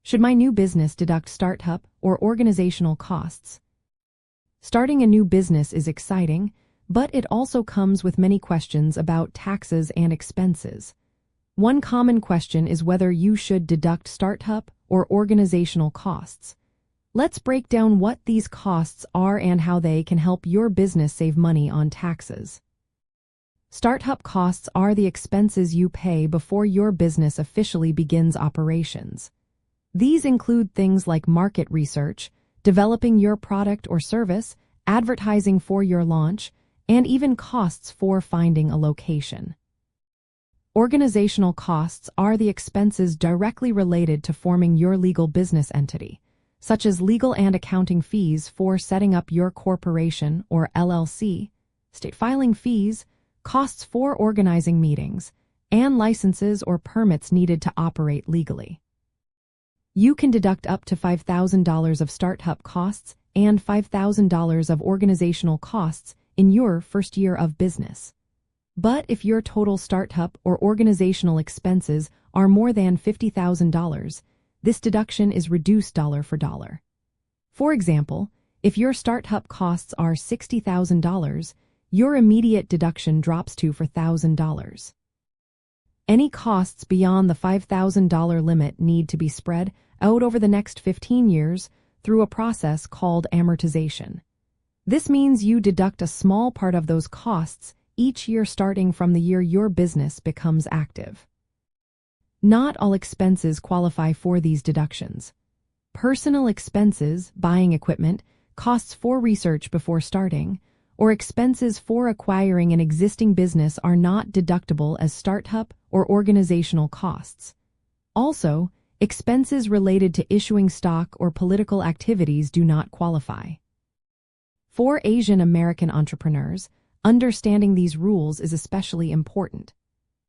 Should my new business deduct startup or organizational costs? Starting a new business is exciting, but it also comes with many questions about taxes and expenses. One common question is whether you should deduct startup or organizational costs. Let's break down what these costs are and how they can help your business save money on taxes. Startup costs are the expenses you pay before your business officially begins operations. These include things like market research, developing your product or service, advertising for your launch, and even costs for finding a location. Organizational costs are the expenses directly related to forming your legal business entity, such as legal and accounting fees for setting up your corporation or LLC, state filing fees, costs for organizing meetings, and licenses or permits needed to operate legally. You can deduct up to $5,000 of startup costs and $5,000 of organizational costs in your first year of business. But if your total startup or organizational expenses are more than $50,000, this deduction is reduced dollar for dollar. For example, if your startup costs are $60,000, your immediate deduction drops to $4,000. Any costs beyond the $5,000 limit need to be spread out over the next 15 years through a process called amortization. This means you deduct a small part of those costs each year starting from the year your business becomes active. Not all expenses qualify for these deductions. Personal expenses, buying equipment, costs for research before starting, or expenses for acquiring an existing business are not deductible as startup or organizational costs. Also, expenses related to issuing stock or political activities do not qualify. For Asian American entrepreneurs, understanding these rules is especially important.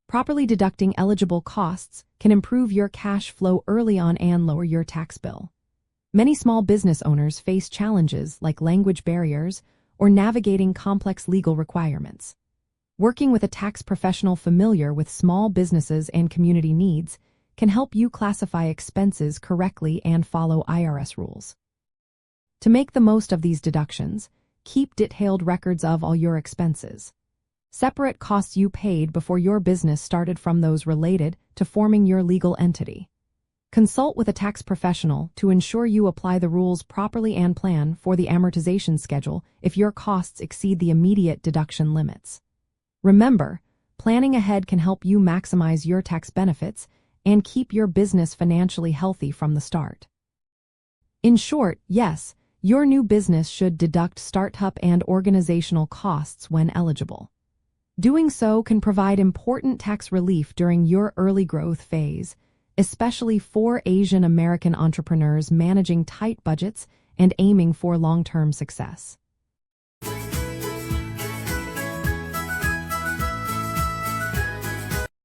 Properly deducting eligible costs can improve your cash flow early on and lower your tax bill. Many small business owners face challenges like language barriers or navigating complex legal requirements. Working with a tax professional familiar with small businesses and community needs can help you classify expenses correctly and follow IRS rules. To make the most of these deductions, keep detailed records of all your expenses. Separate costs you paid before your business started from those related to forming your legal entity. Consult with a tax professional to ensure you apply the rules properly and plan for the amortization schedule if your costs exceed the immediate deduction limits. Remember, planning ahead can help you maximize your tax benefits and keep your business financially healthy from the start. In short, yes, your new business should deduct startup and organizational costs when eligible. Doing so can provide important tax relief during your early growth phase, especially for Asian American entrepreneurs managing tight budgets and aiming for long-term success.